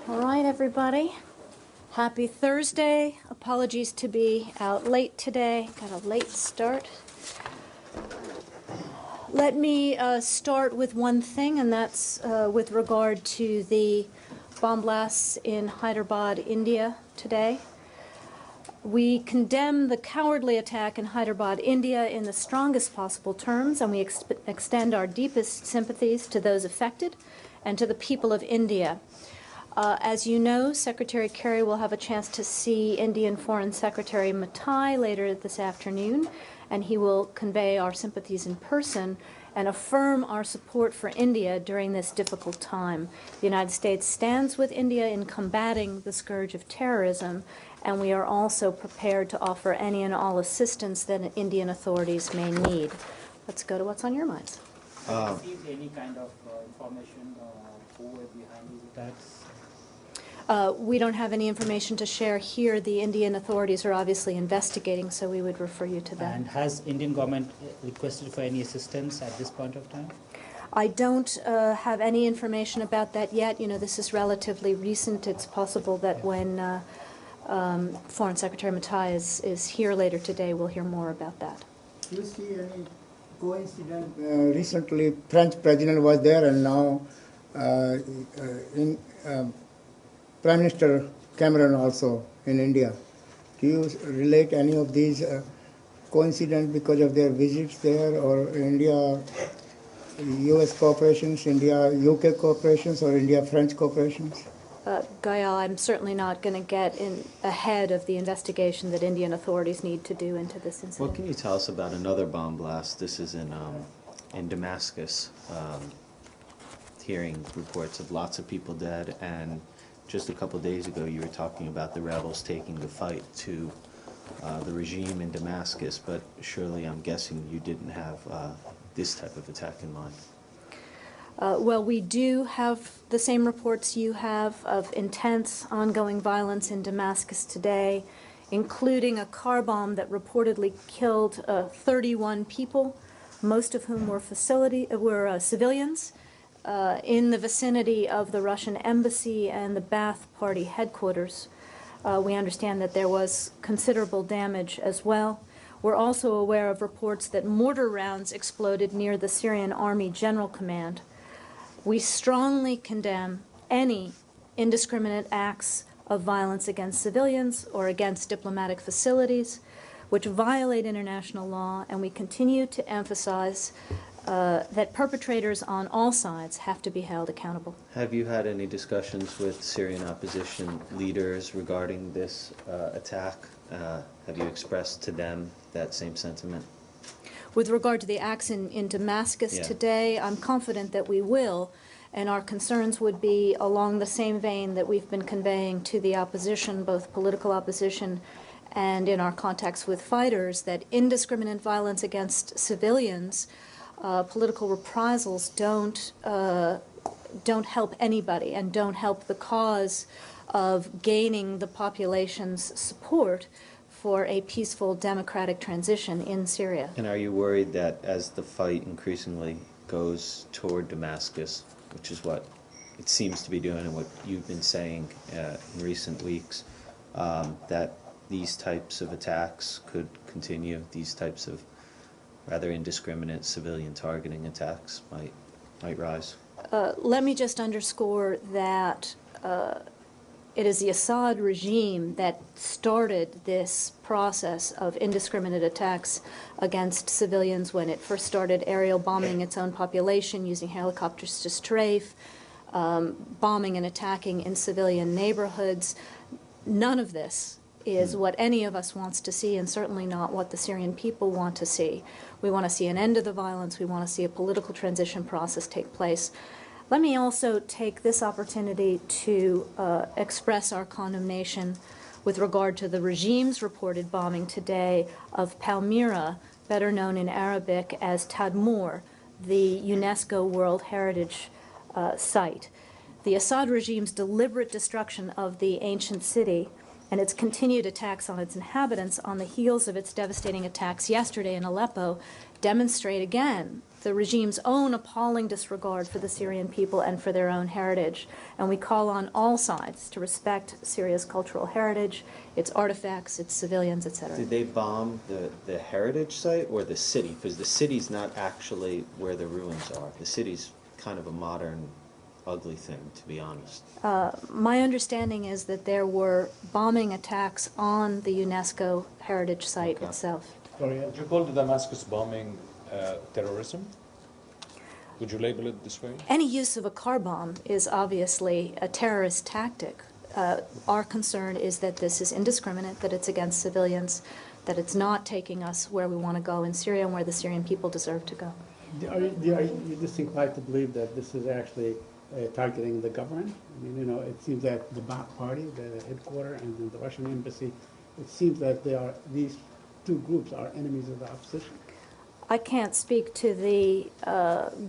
All right, everybody. Happy Thursday. Apologies to be out late today. Got a late start. Let me start with one thing, and that's with regard to the bomb blasts in Hyderabad, India today. We condemn the cowardly attack in Hyderabad, India in the strongest possible terms, and we extend our deepest sympathies to those affected and to the people of India. As you know, Secretary Kerry will have a chance to see Indian Foreign Secretary Matai later this afternoon, and he will convey our sympathies in person and affirm our support for India during this difficult time. The United States stands with India in combating the scourge of terrorism, and we are also prepared to offer any and all assistance that Indian authorities may need. Let's go to what's on your minds. Have you received any kind of information who were behind these attacks? We don't have any information to share here. The Indian authorities are obviously investigating, so we would refer you to them. And has Indian government requested for any assistance at this point of time? I don't have any information about that yet. You know, this is relatively recent. It's possible that when Foreign Secretary Matai is here later today, we'll hear more about that. Do you see any coincidence? Recently, French president was there, and now Prime Minister Cameron also in India. Do you relate any of these coincidence because of their visits there, or India, U.S. corporations, India, U.K. corporations, or India, French corporations? Gayal, I'm certainly not going to get ahead of the investigation that Indian authorities need to do into this incident. What can you tell us about another bomb blast? This is in Damascus. Hearing reports of lots of people dead, and just a couple days ago you were talking about the rebels taking the fight to the regime in Damascus, but surely I'm guessing you didn't have this type of attack in mind. Well, we do have the same reports you have of intense ongoing violence in Damascus today, including a car bomb that reportedly killed 31 people, most of whom were civilians, in the vicinity of the Russian embassy and the Ba'ath Party headquarters. We understand that there was considerable damage as well. We're also aware of reports that mortar rounds exploded near the Syrian Army General Command. We strongly condemn any indiscriminate acts of violence against civilians or against diplomatic facilities which violate international law, and we continue to emphasize that perpetrators on all sides have to be held accountable. Have you had any discussions with Syrian opposition leaders regarding this attack? Have you expressed to them that same sentiment? With regard to the acts in Damascus today, I'm confident that we will, and our concerns would be along the same vein that we've been conveying to the opposition, both political opposition and in our contacts with fighters, that indiscriminate violence against civilians, political reprisals don't help anybody and don't help the cause of gaining the population's support for a peaceful democratic transition in Syria. And are you worried that as the fight increasingly goes toward Damascus, which is what it seems to be doing and what you've been saying in recent weeks, that these types of attacks could continue, these types of rather indiscriminate civilian targeting attacks might rise? Let me just underscore that it is the Assad regime that started this process of indiscriminate attacks against civilians when it first started aerial bombing its own population, using helicopters to strafe, bombing and attacking in civilian neighborhoods. None of this is what any of us wants to see, and certainly not what the Syrian people want to see. We want to see an end to the violence. We want to see a political transition process take place. Let me also take this opportunity to express our condemnation with regard to the regime's reported bombing today of Palmyra, better known in Arabic as Tadmor, the UNESCO World Heritage Site. The Assad regime's deliberate destruction of the ancient city and its continued attacks on its inhabitants on the heels of its devastating attacks yesterday in Aleppo demonstrate again the regime's own appalling disregard for the Syrian people and for their own heritage. And we call on all sides to respect Syria's cultural heritage, its artifacts, its civilians, etc. Did they bomb the heritage site or the city? Because the city's not actually where the ruins are. The city's kind of a modern, ugly thing, to be honest. My understanding is that there were bombing attacks on the UNESCO heritage site Okay. itself. Sorry, would you call the Damascus bombing terrorism? Would you label it this way? Any use of a car bomb is obviously a terrorist tactic. Our concern is that this is indiscriminate, that it's against civilians, that it's not taking us where we want to go in Syria and where the Syrian people deserve to go. Are you disinclined to believe that this is actually targeting the government? I mean, you know, it seems that the Ba'ath Party, the headquarters, and then the Russian embassy, it seems that these two groups are enemies of the opposition. I can't speak to the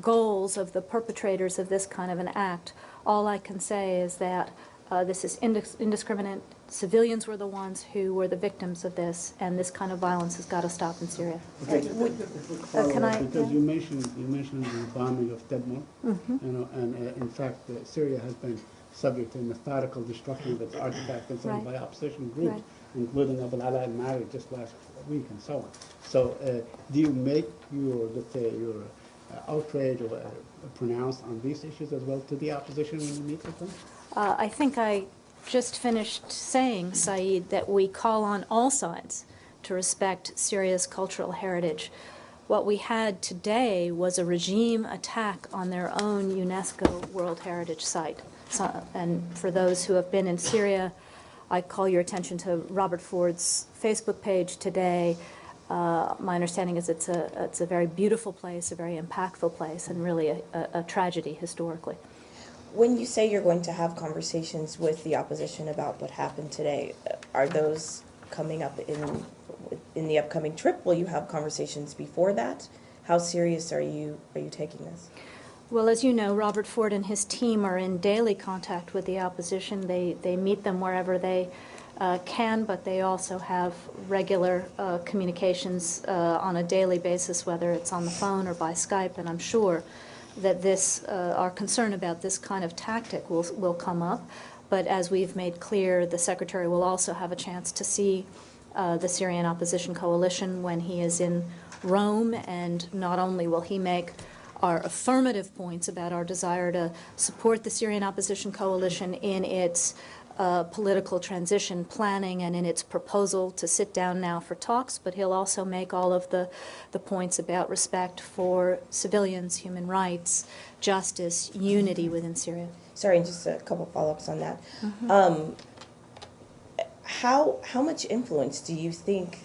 goals of the perpetrators of this kind of an act. All I can say is that this is indiscriminate. Civilians were the ones who were the victims of this, and this kind of violence has got to stop in Syria. Okay, Can I- because you mentioned the bombing of Tedmor, you know, and in fact, Syria has been subject to methodical destruction of its artifacts and so on Right. by opposition groups, Right. including Abu al-Ala al-Mari just last week and so on. So, do you make your, let's say, your outrage or pronounced on these issues as well to the opposition when you meet with them? I think I just finished saying, Saeed, that we call on all sides to respect Syria's cultural heritage. What we had today was a regime attack on their own UNESCO World Heritage Site. So, and for those who have been in Syria, I call your attention to Robert Ford's Facebook page today. My understanding is it's a very beautiful place, a very impactful place, and really a tragedy historically. When you say you're going to have conversations with the opposition about what happened today, are those coming up in the upcoming trip? Will you have conversations before that? How serious are you taking this? Well, as you know, Robert Ford and his team are in daily contact with the opposition. They meet them wherever they can, but they also have regular communications on a daily basis, whether it's on the phone or by Skype, and I'm sure that our concern about this kind of tactic will come up. But as we've made clear, the Secretary will also have a chance to see the Syrian Opposition Coalition when he is in Rome, and not only will he make our affirmative points about our desire to support the Syrian Opposition Coalition in its political transition planning and in its proposal to sit down now for talks, but he'll also make all of the points about respect for civilians, human rights, justice, unity within Syria. Sorry, just a couple follow-ups on that. How much influence do you think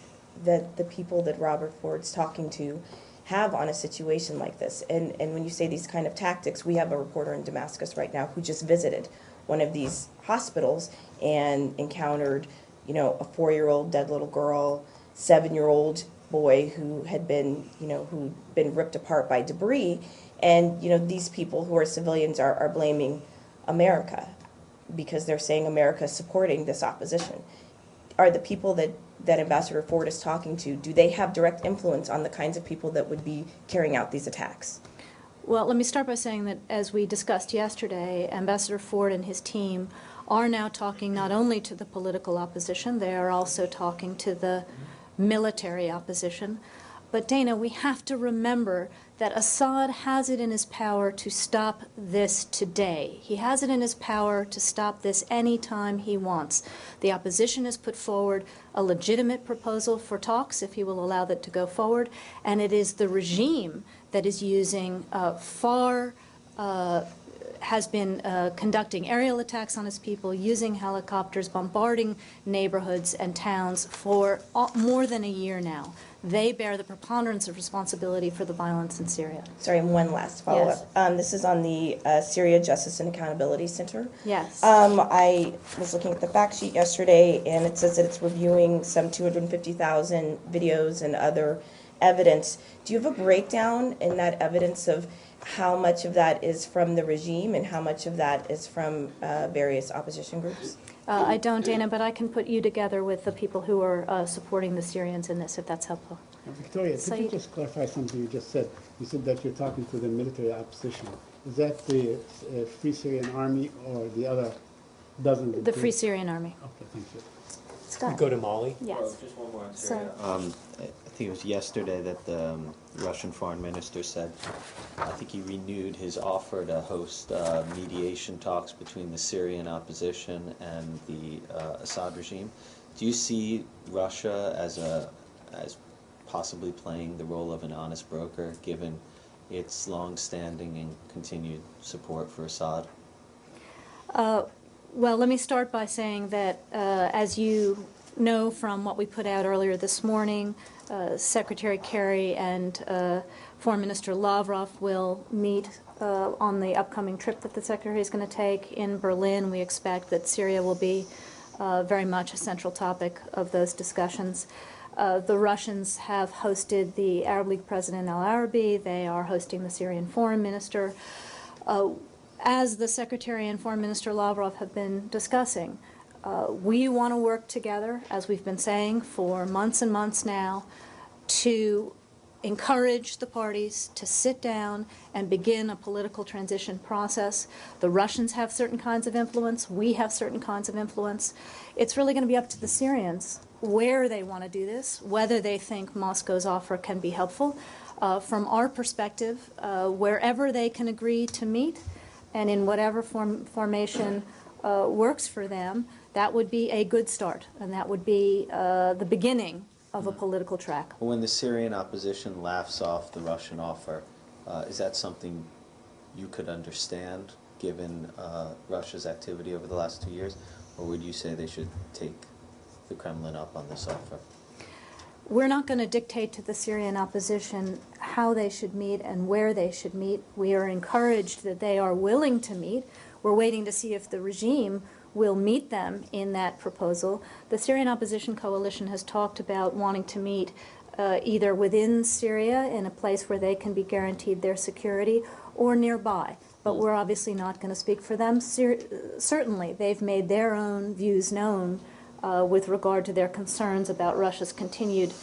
that the people that Robert Ford's talking to have on a situation like this? And when you say these kind of tactics, we have a reporter in Damascus right now who just visited one of these hospitals and encountered, you know, a 4-year-old dead little girl, 7-year-old boy who had been, you know, who'd been ripped apart by debris. And, you know, these people who are civilians are blaming America because they're saying America is supporting this opposition. Are the people that Ambassador Ford is talking to, do they have direct influence on the kinds of people that would be carrying out these attacks? Well, let me start by saying that, as we discussed yesterday, Ambassador Ford and his team are now talking not only to the political opposition, they are also talking to the military opposition. But Dana, we have to remember that Assad has it in his power to stop this today. He has it in his power to stop this anytime he wants. The opposition has put forward a legitimate proposal for talks, if he will allow that to go forward, and it is the regime that is using has been conducting aerial attacks on its people, using helicopters, bombarding neighborhoods and towns for more than a year now. They bear the preponderance of responsibility for the violence in Syria. Sorry, one last follow-up. Yes. This is on the Syria Justice and Accountability Center. Yes. I was looking at the fact sheet yesterday, and it says that it's reviewing some 250,000 videos and other evidence. Do you have a breakdown in that evidence of how much of that is from the regime and how much of that is from various opposition groups? I don't, Dana, but I can put you together with the people who are supporting the Syrians in this, if that's helpful. Victoria, could you Saeed? just clarify something you just said? You said that you're talking to the military opposition. Is that the Free Syrian Army or the other dozen? The Free Syrian Army. Okay, thank you. Scott? Go to Mali. Yes. Just one more on So- Syria. I think it was yesterday that the Russian foreign minister said, I think he renewed his offer to host mediation talks between the Syrian opposition and the Assad regime. Do you see Russia as possibly playing the role of an honest broker, given its long-standing and continued support for Assad? Well, let me start by saying that, as you know from what we put out earlier this morning, Secretary Kerry and Foreign Minister Lavrov will meet on the upcoming trip that the Secretary is going to take in Berlin. We expect that Syria will be very much a central topic of those discussions. The Russians have hosted the Arab League President al-Arabi. They are hosting the Syrian Foreign Minister. As the Secretary and Foreign Minister Lavrov have been discussing, we want to work together, as we've been saying for months and months now, to encourage the parties to sit down and begin a political transition process. The Russians have certain kinds of influence. We have certain kinds of influence. It's really going to be up to the Syrians where they want to do this, whether they think Moscow's offer can be helpful. From our perspective, wherever they can agree to meet and in whatever formation works for them, that would be a good start, and that would be the beginning of a political track. When the Syrian opposition laughs off the Russian offer, is that something you could understand, given Russia's activity over the last 2 years, or would you say they should take the Kremlin up on this offer? We're not going to dictate to the Syrian opposition how they should meet and where they should meet. We are encouraged that they are willing to meet. We're waiting to see if the regime will meet them in that proposal. The Syrian opposition coalition has talked about wanting to meet either within Syria in a place where they can be guaranteed their security or nearby. But we're obviously not going to speak for them. Certainly, they've made their own views known with regard to their concerns about Russia's continued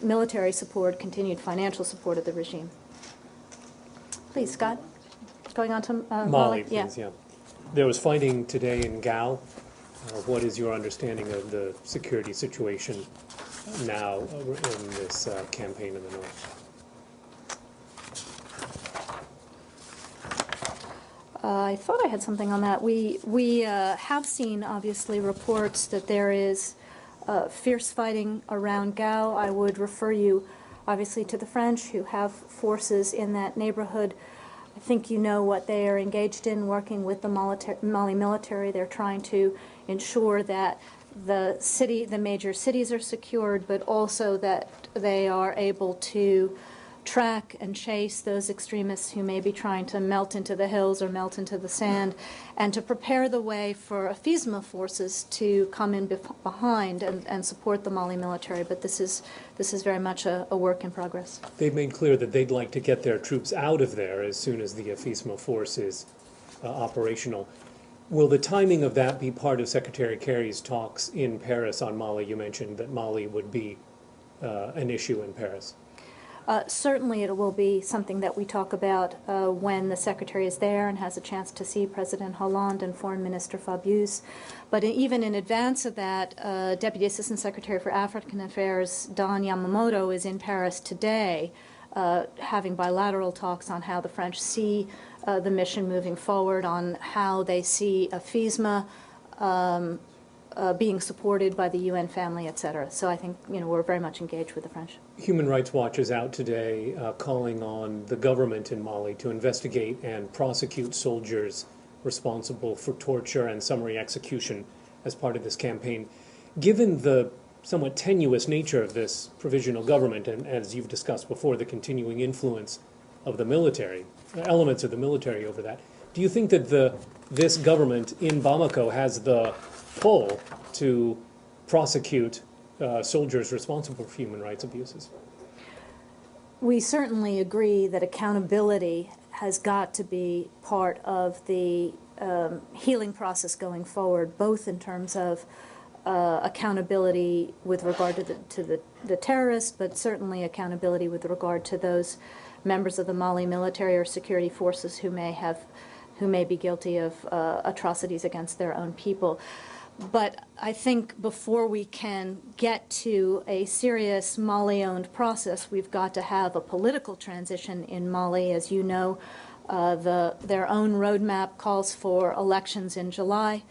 military support, continued financial support of the regime. Please, Scott. Going on to Mali, please, yeah. There was fighting today in Gao. What is your understanding of the security situation now in this campaign in the north? I thought I had something on that. We have seen, obviously, reports that there is fierce fighting around Gao. I would refer you, obviously, to the French, who have forces in that neighborhood. I think you know what they are engaged in, working with the Mali military. They're trying to ensure that the major cities are secured, but also that they are able to track and chase those extremists who may be trying to melt into the hills or melt into the sand, and to prepare the way for AFISMA forces to come in behind and support the Mali military. But this is very much a work in progress. They've made clear that they'd like to get their troops out of there as soon as the AFISMA force is operational. Will the timing of that be part of Secretary Kerry's talks in Paris on Mali? You mentioned that Mali would be an issue in Paris. Certainly it will be something that we talk about when the Secretary is there and has a chance to see President Hollande and Foreign Minister Fabius. But even in advance of that, Deputy Assistant Secretary for African Affairs Don Yamamoto is in Paris today having bilateral talks on how the French see the mission moving forward, on how they see AFISMA being supported by the UN family, et cetera. So I think we're very much engaged with the French. Human Rights Watch is out today calling on the government in Mali to investigate and prosecute soldiers responsible for torture and summary execution as part of this campaign. Given the somewhat tenuous nature of this provisional government, and as you've discussed before, the continuing influence of the military, elements of the military over that, do you think that this government in Bamako has the pull to prosecute soldiers responsible for human rights abuses? we certainly agree that accountability has got to be part of the healing process going forward, both in terms of accountability with regard to the terrorists, but certainly accountability with regard to those members of the Mali military or security forces who may be guilty of atrocities against their own people. But I think before we can get to a serious Mali-owned process, we've got to have a political transition in Mali. As you know, their own roadmap calls for elections in July.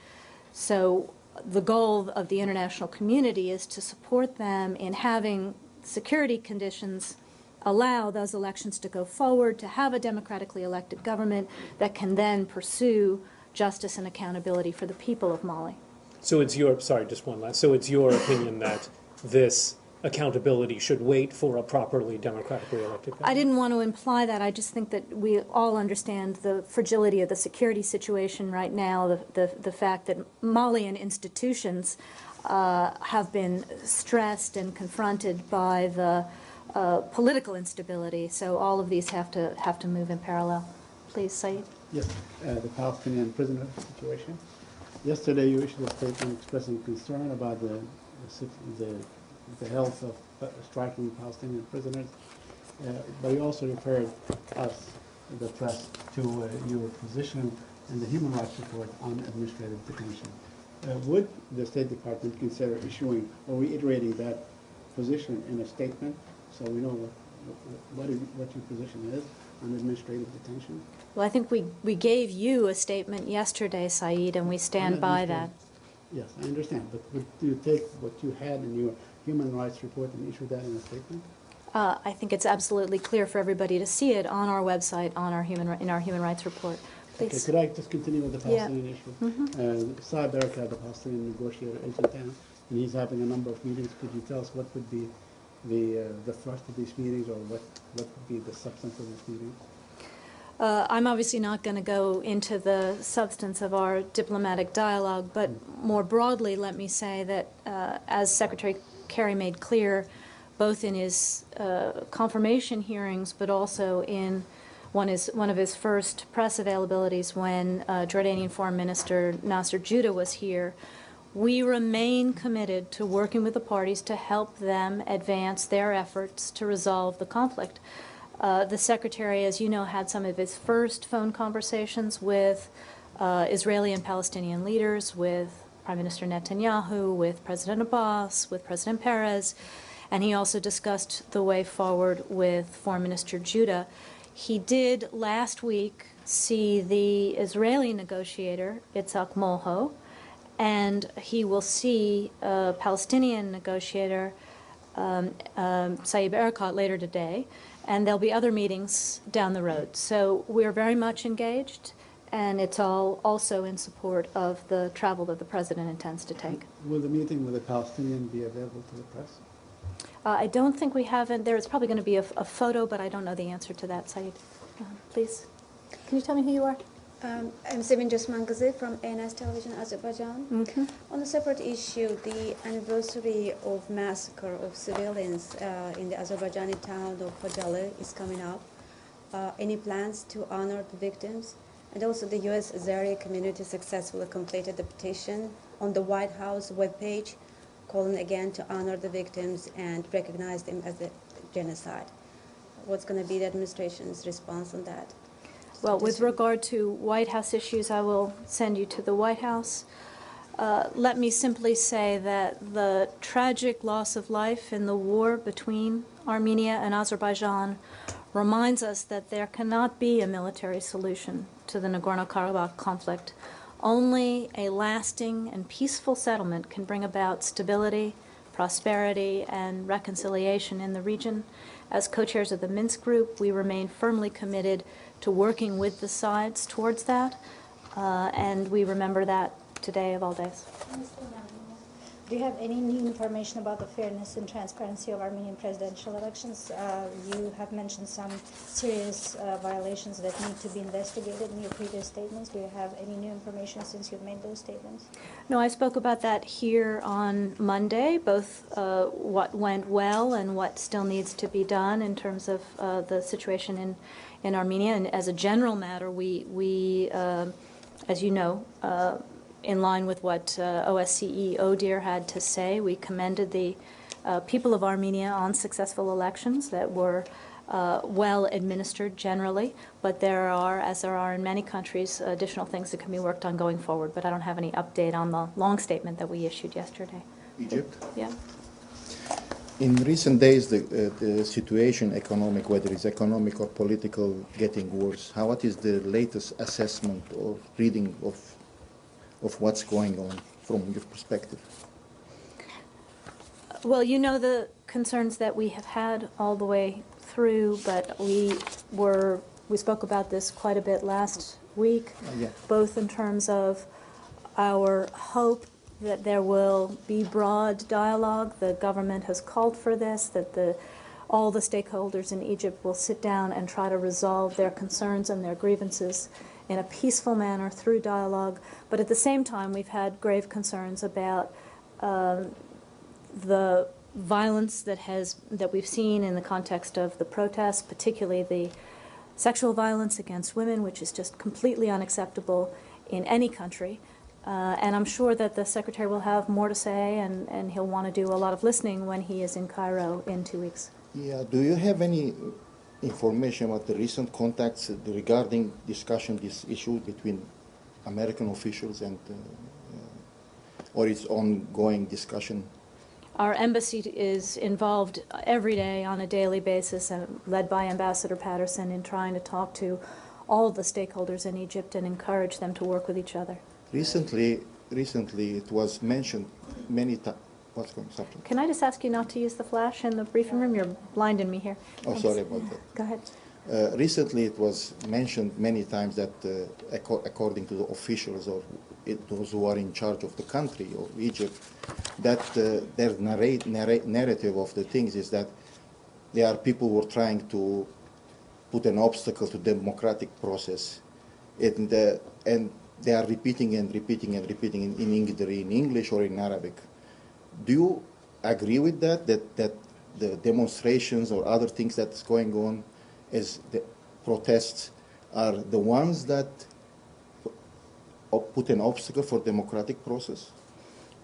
So the goal of the international community is to support them in having security conditions allow those elections to go forward, to have a democratically elected government that can then pursue justice and accountability for the people of Mali. So it's your, sorry, just one last, so it's your opinion that this accountability should wait for a properly democratically elected government? I didn't want to imply that. I just think that we all understand the fragility of the security situation right now, the fact that Malian institutions have been stressed and confronted by the political instability. So all of these have to move in parallel. Please, Saeed. Yes, the Palestinian prisoner situation. Yesterday, you issued a statement expressing concern about the health of striking Palestinian prisoners, but you also referred us, the press, to your position in the Human Rights Report on administrative detention. Would the State Department consider issuing or reiterating that position in a statement so we know what your position is on administrative detention? Well, I think we gave you a statement yesterday, Saeed, and we stand by that. Yes, I understand, but would you take what you had in your Human Rights Report and issue that in a statement? I think it's absolutely clear for everybody to see it on our website, in our Human Rights Report. Please. Okay, could I just continue with the Palestinian issue? Saad Erekat, the Palestinian negotiator, is in town, and he's having a number of meetings. Could you tell us what would be the thrust of these meetings, or what would be the substance of this meeting? I'm obviously not going to go into the substance of our diplomatic dialogue, but more broadly, let me say that as Secretary Kerry made clear, both in his confirmation hearings, but also in one of his first press availabilities when Jordanian Foreign Minister Nasser Judah was here, we remain committed to working with the parties to help them advance their efforts to resolve the conflict. The Secretary, as you know, had some of his first phone conversations with Israeli and Palestinian leaders, with Prime Minister Netanyahu, with President Abbas, with President Perez, and he also discussed the way forward with Foreign Minister Judah. He did last week see the Israeli negotiator, Itzhak Molho, and he will see a Palestinian negotiator, Saeb Erekat, later today, and there'll be other meetings down the road. So we're very much engaged, and it's all also in support of the travel that the President intends to take. Will the meeting with the Palestinian be available to the press? I don't think we have it. There's probably going to be a photo, but I don't know the answer to that, Saeed. Please. Can you tell me who you are? I'm Sevin Jasmangazi from ANS Television, Azerbaijan. On a separate issue, the anniversary of massacre of civilians in the Azerbaijani town of Fadale is coming up. Any plans to honor the victims? And also the U.S. Azeri community successfully completed the petition on the White House webpage, calling again to honor the victims and recognize them as a genocide. What's going to be the administration's response on that? Well, with regard to White House issues, I will send you to the White House. Let me simply say that the tragic loss of life in the war between Armenia and Azerbaijan reminds us that there cannot be a military solution to the Nagorno-Karabakh conflict. Only a lasting and peaceful settlement can bring about stability, prosperity, and reconciliation in the region. As co-chairs of the Minsk Group, we remain firmly committed to working with the sides towards that, and we remember that today of all days. Do you have any new information about the fairness and transparency of Armenian presidential elections? You have mentioned some serious violations that need to be investigated in your previous statements. Do you have any new information since you've made those statements? No, I spoke about that here on Monday, both what went well and what still needs to be done in terms of the situation in Armenia. And as a general matter, we as you know, in line with what OSCE ODIHR had to say, we commended the people of Armenia on successful elections that were well administered generally, but there are, as there are in many countries, additional things that can be worked on going forward. But I don't have any update on the long statement that we issued yesterday. Egypt? Yeah. In recent days, the situation, economic, whether it's economic or political, getting worse. What is the latest assessment or reading of what's going on from your perspective? Well, you know the concerns that we have had all the way through, but we spoke about this quite a bit last week, Yeah. both in terms of our hope that there will be broad dialogue. The government has called for this, that all the stakeholders in Egypt will sit down and try to resolve their concerns and their grievances in a peaceful manner through dialogue. But at the same time, we've had grave concerns about the violence that we've seen in the context of the protests, particularly the sexual violence against women, which is just completely unacceptable in any country. And I'm sure that the Secretary will have more to say, and he'll want to do a lot of listening when he is in Cairo in 2 weeks. Yeah. Do you have any information about the recent contacts regarding discussion this issue between American officials and, or it's ongoing discussion? Our embassy is involved every day on a daily basis, led by Ambassador Patterson, in trying to talk to all the stakeholders in Egypt and encourage them to work with each other. Recently it was mentioned many times. What's going on? Can I just ask you not to use the flash in the briefing room? You're blinding me here. Oh, Thanks. sorry about that. Go ahead. Recently it was mentioned many times that according to the officials or those who are in charge of the country of Egypt, that their narrative of the things is that there are people who are trying to put an obstacle to democratic process, and they are repeating and repeating and repeating either in English or in Arabic. Do you agree with that the demonstrations or other things that's going on as the protests are the ones that put an obstacle for democratic process?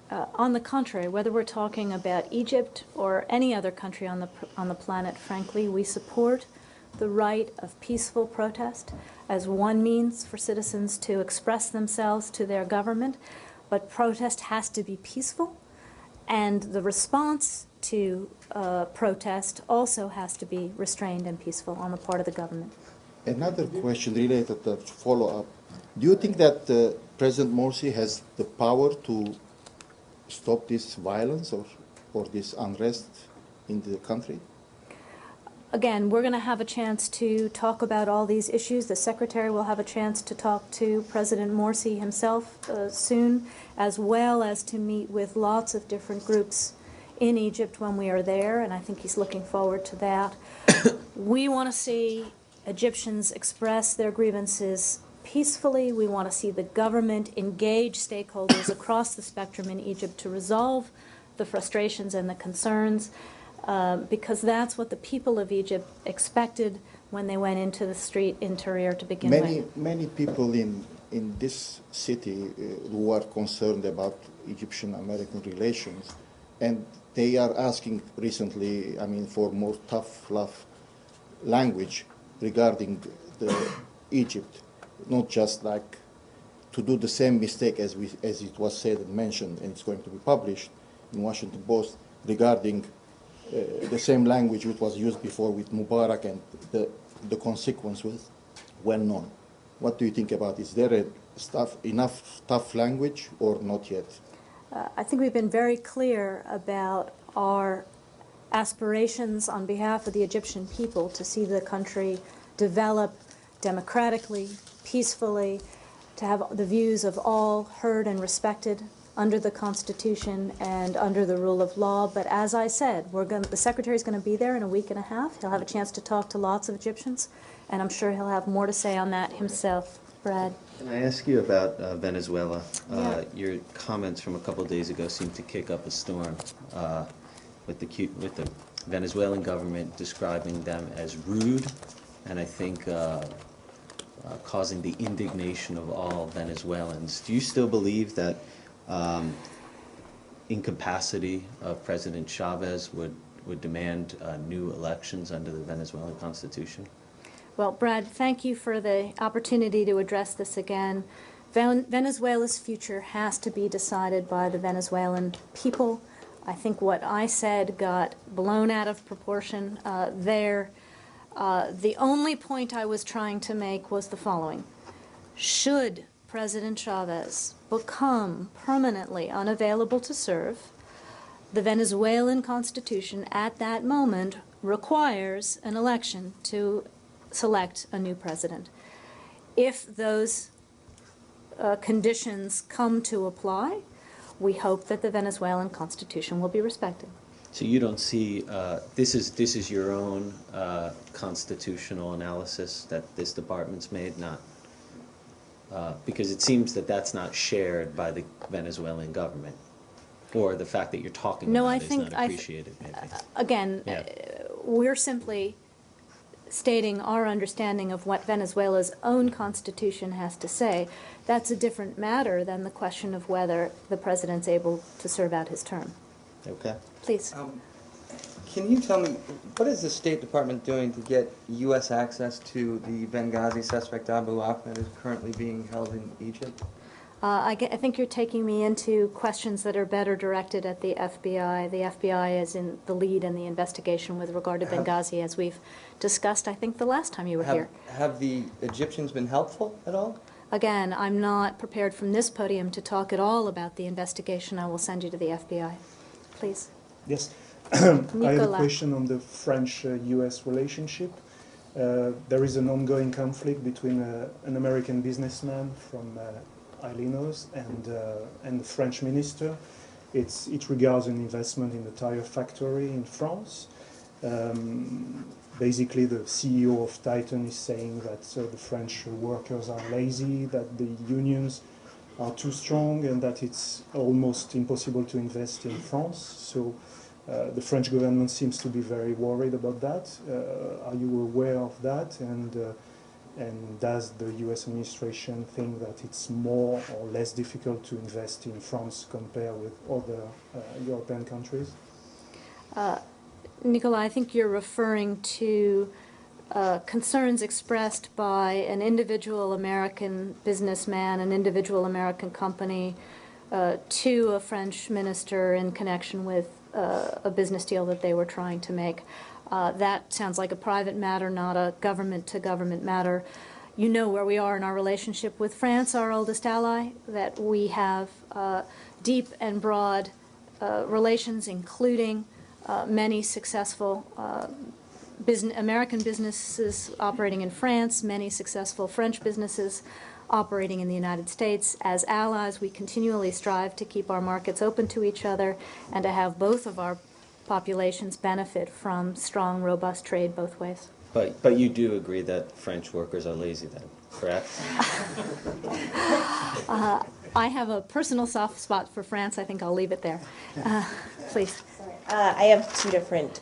On the contrary, whether we're talking about Egypt or any other country on the planet, frankly, we support the right of peaceful protest as one means for citizens to express themselves to their government, but protest has to be peaceful, and the response to protest also has to be restrained and peaceful on the part of the government. Another question related to follow-up. Do you think that President Morsi has the power to stop this violence or this unrest in the country? Again, we're going to have a chance to talk about all these issues. The Secretary will have a chance to talk to President Morsi himself soon, as well as to meet with lots of different groups in Egypt when we are there, and I think he's looking forward to that. We want to see Egyptians express their grievances peacefully. We want to see the government engage stakeholders across the spectrum in Egypt to resolve the frustrations and the concerns, because that's what the people of Egypt expected when they went into the street in Tahrir to begin with. Many people in this city who are concerned about Egyptian-American relations, and they are asking recently, for more tough love language regarding Egypt, not just like to do the same mistake as it was said and mentioned, and it's going to be published in Washington Post regarding the same language which was used before with Mubarak, and the consequence was well known. What do you think about it? Is there enough tough language or not yet? I think we've been very clear about our aspirations on behalf of the Egyptian people to see the country develop democratically, peacefully, to have the views of all heard and respected under the Constitution and under the rule of law. But as I said, the Secretary's going to be there in a week and a half. He'll have a chance to talk to lots of Egyptians, and I'm sure he'll have more to say on that himself. Brad? Can I ask you about Venezuela? Yeah. Your comments from a couple of days ago seemed to kick up a storm with the Venezuelan government describing them as rude, and I think causing the indignation of all Venezuelans. Do you still believe that incapacity of President Chavez would demand new elections under the Venezuelan Constitution? Well, Brad, thank you for the opportunity to address this again. Venezuela's future has to be decided by the Venezuelan people. I think what I said got blown out of proportion there. The only point I was trying to make was the following. Should President Chavez become permanently unavailable to serve, the Venezuelan Constitution at that moment requires an election to select a new president. If those conditions come to apply, we hope that the Venezuelan Constitution will be respected. So you don't see this is your own constitutional analysis that this department's made, not because it seems that that's not shared by the Venezuelan government, or the fact that you're talking about it is not appreciated. Maybe again, yeah. We're simply stating our understanding of what Venezuela's own constitution has to say. That's a different matter than the question of whether the president's able to serve out his term. Okay. Please. Can you tell me, what is the State Department doing to get U.S. access to the Benghazi suspect Abu Ahmed who is currently being held in Egypt? I think you're taking me into questions that are better directed at the FBI. The FBI is in the lead in the investigation with regard to Benghazi, as we've discussed, I think, the last time you were here. Have the Egyptians been helpful at all? Again, I'm not prepared from this podium to talk at all about the investigation. I will send you to the FBI. Please. Yes. I have a Nicolas. question on the French-U.S. relationship. There is an ongoing conflict between an American businessman from Illinois and the French minister. It regards an investment in a tire factory in France. Basically, the CEO of Titan is saying that the French workers are lazy, that the unions are too strong, and that it's almost impossible to invest in France. So the French government seems to be very worried about that. Are you aware of that? And does the U.S. administration think that it's more or less difficult to invest in France compared with other European countries? Nicola, I think you're referring to concerns expressed by an individual American businessman, an individual American company, to a French minister in connection with a business deal that they were trying to make. That sounds like a private matter, not a government-to-government matter. You know where we are in our relationship with France, our oldest ally, that we have deep and broad relations, including many successful American businesses operating in France, many successful French businesses operating in the United States. As allies, we continually strive to keep our markets open to each other and to have both of our populations benefit from strong, robust trade both ways. But you do agree that French workers are lazy then, correct? I have a personal soft spot for France. I think I'll leave it there. Please. I have two different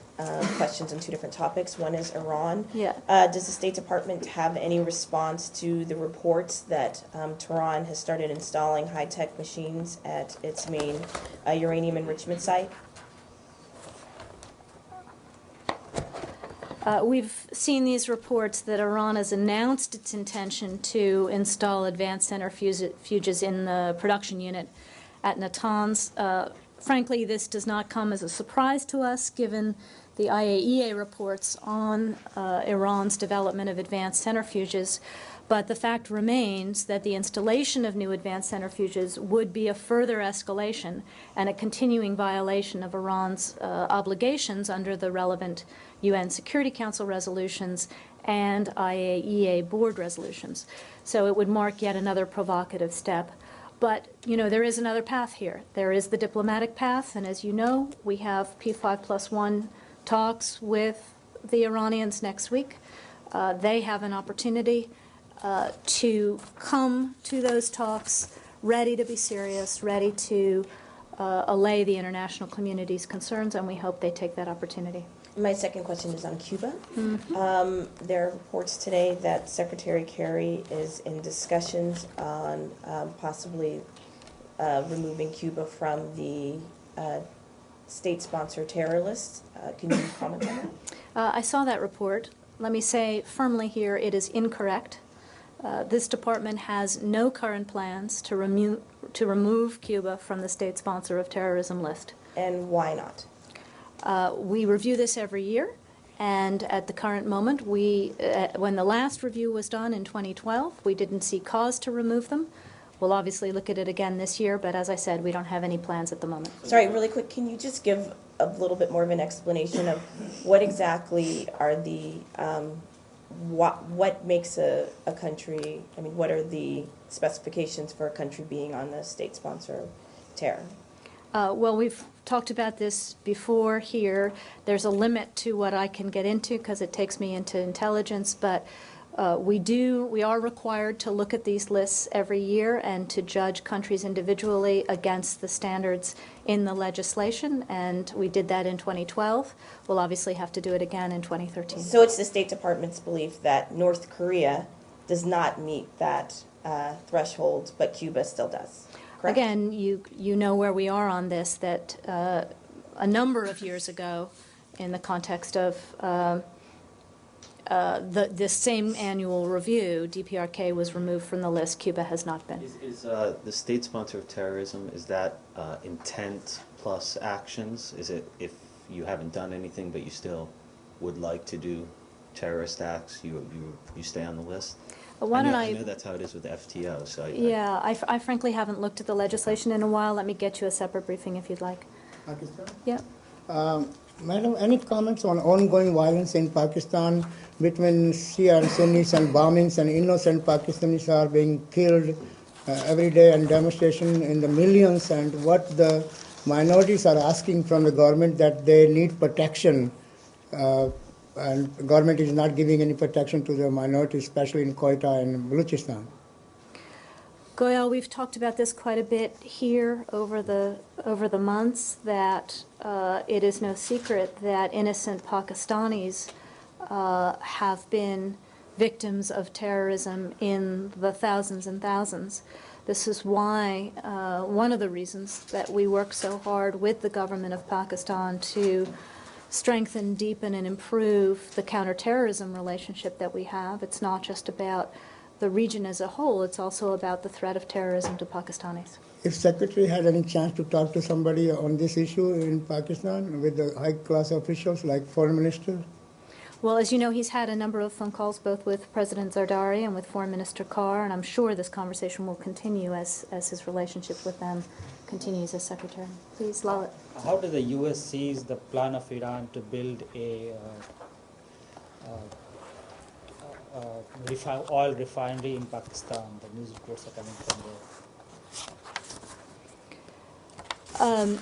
questions on two different topics. One is Iran. Yeah. Does the State Department have any response to the reports that Tehran has started installing high-tech machines at its main uranium enrichment site? We've seen these reports that Iran has announced its intention to install advanced centrifuges in the production unit at Natanz. Frankly, this does not come as a surprise to us, given the IAEA reports on Iran's development of advanced centrifuges. But the fact remains that the installation of new advanced centrifuges would be a further escalation and a continuing violation of Iran's obligations under the relevant UN Security Council resolutions and IAEA board resolutions. So it would mark yet another provocative step. But, you know, there is another path here. There is the diplomatic path, and as you know, we have P5+1 talks with the Iranians next week. They have an opportunity to come to those talks ready to be serious, ready to allay the international community's concerns, and we hope they take that opportunity. My second question is on Cuba. Mm-hmm. There are reports today that Secretary Kerry is in discussions on possibly removing Cuba from the state-sponsored terror list. Can you comment on that? I saw that report. Let me say firmly here, it is incorrect. This department has no current plans to remove Cuba from the state sponsor of terrorism list. And why not? We review this every year, and at the current moment, when the last review was done in 2012, we didn't see cause to remove them. We'll obviously look at it again this year, but as I said, we don't have any plans at the moment. Sorry, really quick, can you just give a little bit more of an explanation of what exactly are the, what makes a country, I mean, what are the specifications for a country being on the state sponsor of terror? Well, we've talked about this before here. There's a limit to what I can get into because it takes me into intelligence, but we are required to look at these lists every year and to judge countries individually against the standards in the legislation, and we did that in 2012. We'll obviously have to do it again in 2013. So it's the State Department's belief that North Korea does not meet that threshold, but Cuba still does. Correct? Again, you know where we are on this, that a number of years ago, in the context of this same annual review, DPRK was removed from the list. Cuba has not been. Is the state sponsor of terrorism, is that intent plus actions? Is it if you haven't done anything but you still would like to do terrorist acts, you stay on the list? Why don't I know that's how it is with FTO. So I frankly haven't looked at the legislation in a while. Let me get you a separate briefing if you'd like. Pakistan? Yeah. Madam, any comments on ongoing violence in Pakistan between Shia and Sunnis and bombings and innocent Pakistanis are being killed every day and demonstration in the millions, and what the minorities are asking from the government that they need protection, and the government is not giving any protection to the minorities, especially in Quetta and Balochistan. Goyal, we've talked about this quite a bit here over the months, that it is no secret that innocent Pakistanis have been victims of terrorism in the thousands and thousands. This is why one of the reasons that we work so hard with the government of Pakistan to strengthen, deepen, and improve the counterterrorism relationship that we have. It's not just about the region as a whole, it's also about the threat of terrorism to Pakistanis. If Secretary had any chance to talk to somebody on this issue in Pakistan with the high-class officials like Foreign Minister? Well, as you know, he's had a number of phone calls both with President Zardari and with Foreign Minister Carr, and I'm sure this conversation will continue as his relationship with them continues as Secretary. Please, Lalit. How does the U.S. sees the plan of Iran to build a oil refinery in Pakistan? The news reports are coming from there.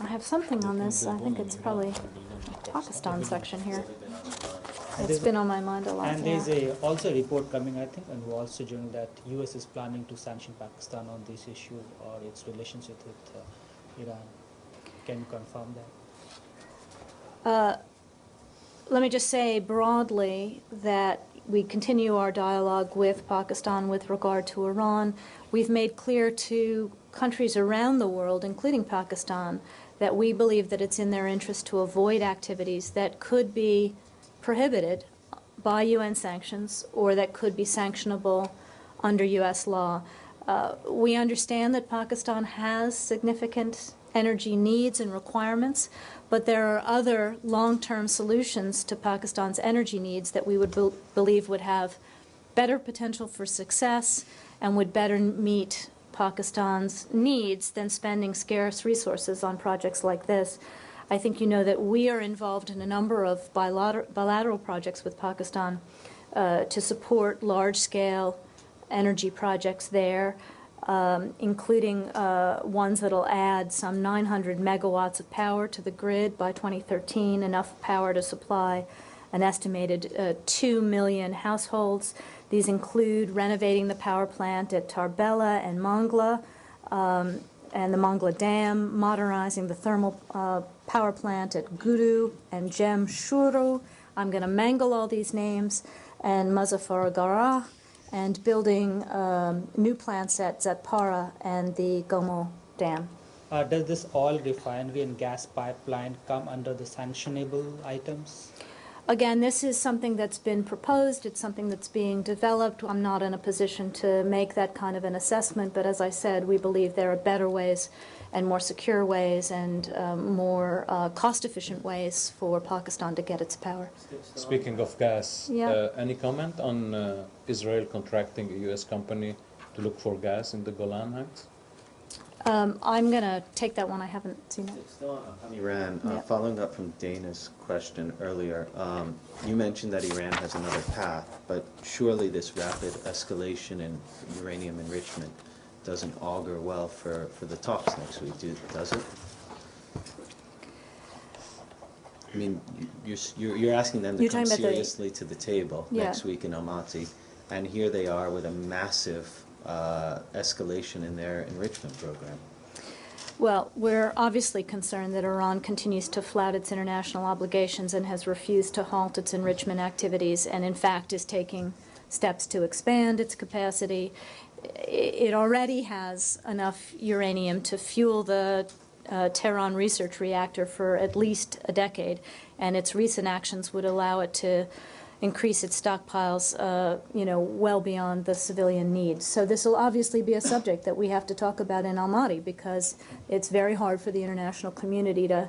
I have something on this. I think it's probably a Pakistan section here. It's been on my mind a lot. And there's also a report coming, I think, in Wall Street Journal that U.S. is planning to sanction Pakistan on this issue or its relationship with Iran. Can you confirm that? Let me just say broadly that we continue our dialogue with Pakistan with regard to Iran. We've made clear to countries around the world, including Pakistan, that we believe that it's in their interest to avoid activities that could be prohibited by UN sanctions or that could be sanctionable under U.S. law. We understand that Pakistan has significant energy needs and requirements, but there are other long-term solutions to Pakistan's energy needs that we would believe would have better potential for success and would better meet Pakistan's needs than spending scarce resources on projects like this. I think you know that we are involved in a number of bilateral projects with Pakistan to support large-scale energy projects there. including ones that will add some 900 megawatts of power to the grid by 2013, enough power to supply an estimated 2 million households. These include renovating the power plant at Tarbela and Mangla, and the Mangla Dam, modernizing the thermal power plant at Guru and Jamshoro. I'm going to mangle all these names, and Muzaffargarh, and building new plants at Zatpara and the Gomo Dam. Does this oil refinery and gas pipeline come under the sanctionable items? Again, this is something that's been proposed. It's something that's being developed. I'm not in a position to make that kind of an assessment, but as I said, we believe there are better ways and more secure ways and more cost-efficient ways for Pakistan to get its power. Speaking of gas, Yeah. any comment on Israel contracting a U.S. company to look for gas in the Golan Heights? I'm going to take that one. I haven't seen it. Still on Iran, Yeah. following up from Dana's question earlier, you mentioned that Iran has another path, but surely this rapid escalation in uranium enrichment doesn't augur well for the talks next week, does it? I mean, you're asking them to You're come talking about the- seriously to the table Yeah. next week in Almaty, and here they are with a massive escalation in their enrichment program. Well, we're obviously concerned that Iran continues to flout its international obligations and has refused to halt its enrichment activities, and in fact is taking steps to expand its capacity. It already has enough uranium to fuel the Tehran research reactor for at least a decade, and its recent actions would allow it to increase its stockpiles, well beyond the civilian needs. So this will obviously be a subject that we have to talk about in Almaty, because it's very hard for the international community to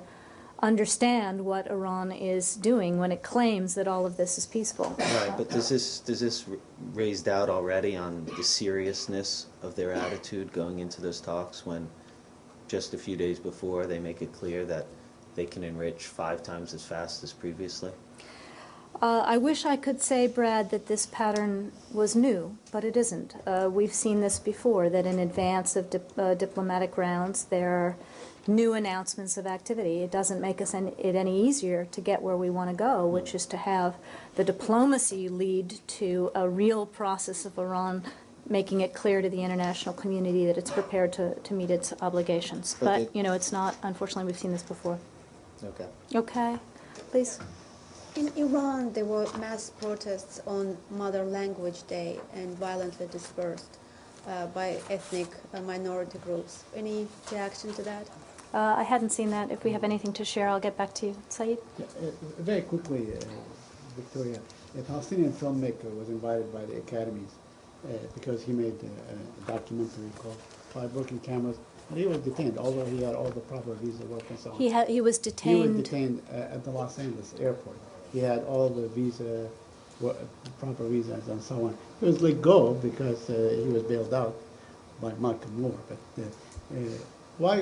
understand what Iran is doing when it claims that all of this is peaceful. Right, but does this raise doubt already on the seriousness of their attitude going into those talks, when just a few days before they make it clear that they can enrich 5 times as fast as previously? I wish I could say, Brad, that this pattern was new, but it isn't. We've seen this before, that in advance of diplomatic rounds, there are new announcements of activity. It doesn't make it any easier to get where we want to go, which is to have the diplomacy lead to a real process of Iran making it clear to the international community that it's prepared to meet its obligations. But, it's not, unfortunately, we've seen this before. Okay. Okay, please. In Iran, there were mass protests on Mother Language Day and violently dispersed by ethnic minority groups. Any reaction to that? I hadn't seen that. If we have anything to share, I'll get back to you. Saeed? Very quickly, Victoria, a Palestinian filmmaker was invited by the academies because he made a documentary called 5 Broken Cameras. And he was detained, although he had all the proper visa work and so on. He was detained. He was detained at the Los Angeles airport. He had all the proper visas and so on. He was let go because he was bailed out by Malcolm Moore. But why?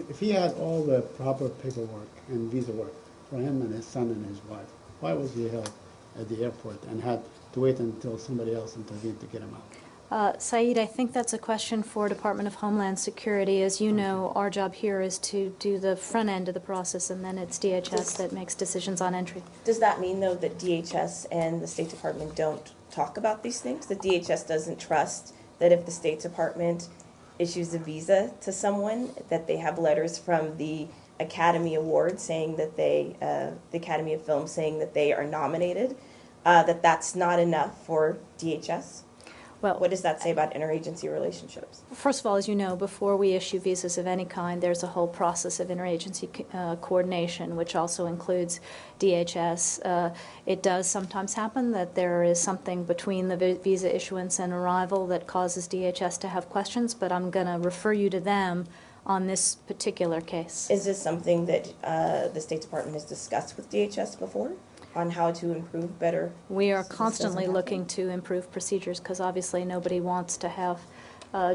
If he had all the proper paperwork and visa work for him and his son and his wife, why was he held at the airport and had to wait until somebody else intervened to get him out? Saeed, I think that's a question for Department of Homeland Security. As you know, our job here is to do the front end of the process, and then it's DHS that makes decisions on entry. Does that mean, though, that DHS and the State Department don't talk about these things? That DHS doesn't trust that if the State Department issues a visa to someone, that they have letters from the Academy Award saying that the Academy of Film saying that they are nominated, that's not enough for DHS? Well, what does that say about interagency relationships? First of all, as you know, before we issue visas of any kind, there's a whole process of interagency coordination, which also includes DHS. It does sometimes happen that there is something between the visa issuance and arrival that causes DHS to have questions, but I'm going to refer you to them on this particular case. Is this something that the State Department has discussed with DHS before? On how to improve better? We are constantly looking to improve procedures, because obviously nobody wants to have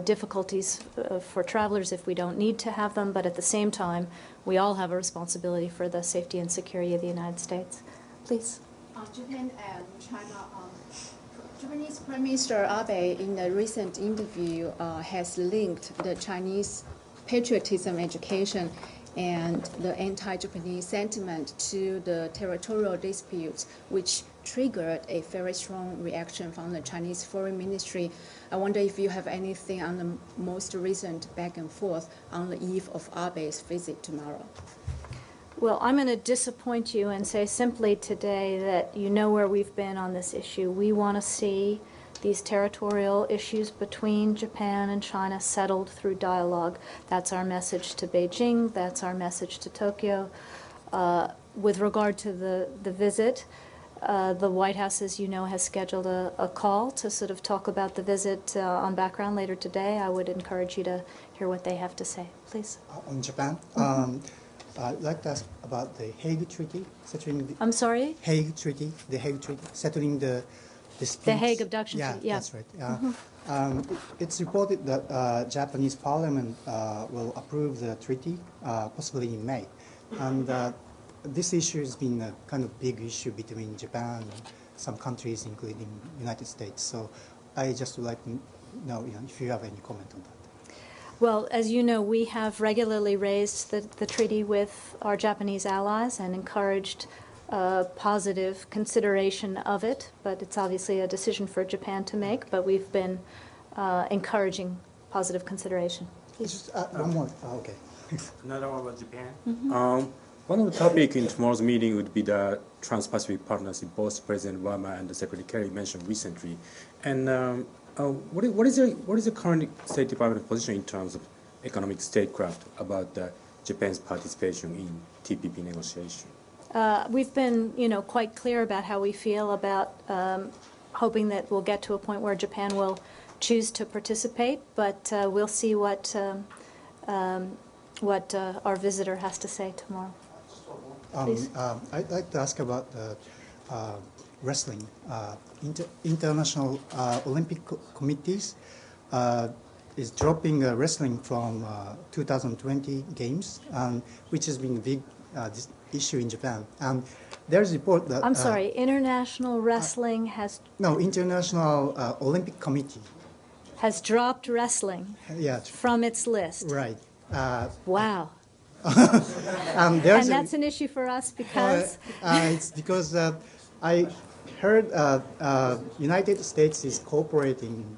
difficulties for travelers if we don't need to have them, but at the same time, we all have a responsibility for the safety and security of the United States. Please. Japan and China Japanese Prime Minister Abe, in a recent interview, has linked the Chinese patriotism education and the anti-Japanese sentiment to the territorial disputes, which triggered a very strong reaction from the Chinese Foreign Ministry. I wonder if you have anything on the most recent back and forth on the eve of Abe's visit tomorrow. Well, I'm going to disappoint you and say simply today that you know where we've been on this issue. We want to see these territorial issues between Japan and China settled through dialogue. That's our message to Beijing. That's our message to Tokyo. With regard to the visit, the White House, as you know, has scheduled a call to sort of talk about the visit on background later today. I would encourage you to hear what they have to say. Please. On Japan, I'd like to ask about the Hague Treaty, settling the... I'm sorry? Hague Treaty, the Hague Treaty, settling the disputes. The Hague Abduction Treaty, yeah. That's right. It's reported that Japanese Parliament will approve the treaty, possibly in May. And this issue has been a kind of big issue between Japan and some countries, including United States. So I just would like to know, if you have any comment on that. Well, as you know, we have regularly raised the treaty with our Japanese allies and encouraged positive consideration of it, but it's obviously a decision for Japan to make, but we've been encouraging positive consideration. Just one more. Okay. Another one about Japan. Mm-hmm. One of the topics in tomorrow's meeting would be the Trans-Pacific Partnership, both President Obama and the Secretary Kerry mentioned recently. And what is the current State Department position in terms of economic statecraft about Japan's participation in TPP negotiation? We've been, quite clear about how we feel about hoping that we'll get to a point where Japan will choose to participate, but we'll see what our visitor has to say tomorrow. I'd like to ask about wrestling. International Olympic Committees is dropping wrestling from 2020 games, which has been a big issue in Japan. There's a report that... I'm sorry, International Wrestling has... No, International Olympic Committee. Has dropped wrestling from its list. Right. Wow. And that's an issue for us because... it's because I heard United States is cooperating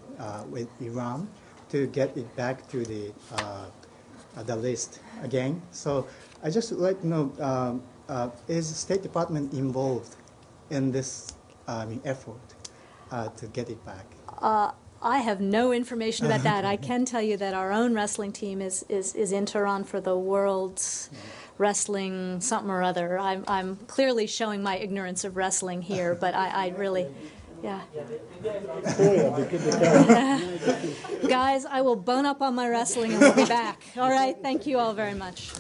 with Iran to get it back to the list again. So I just would like to know, is the State Department involved in this effort to get it back? I have no information about that. I can tell you that our own wrestling team is in Tehran for the World's Wrestling something or other. I'm clearly showing my ignorance of wrestling here, but I really, yeah. Guys, I will bone up on my wrestling and we'll be back. All right, thank you all very much.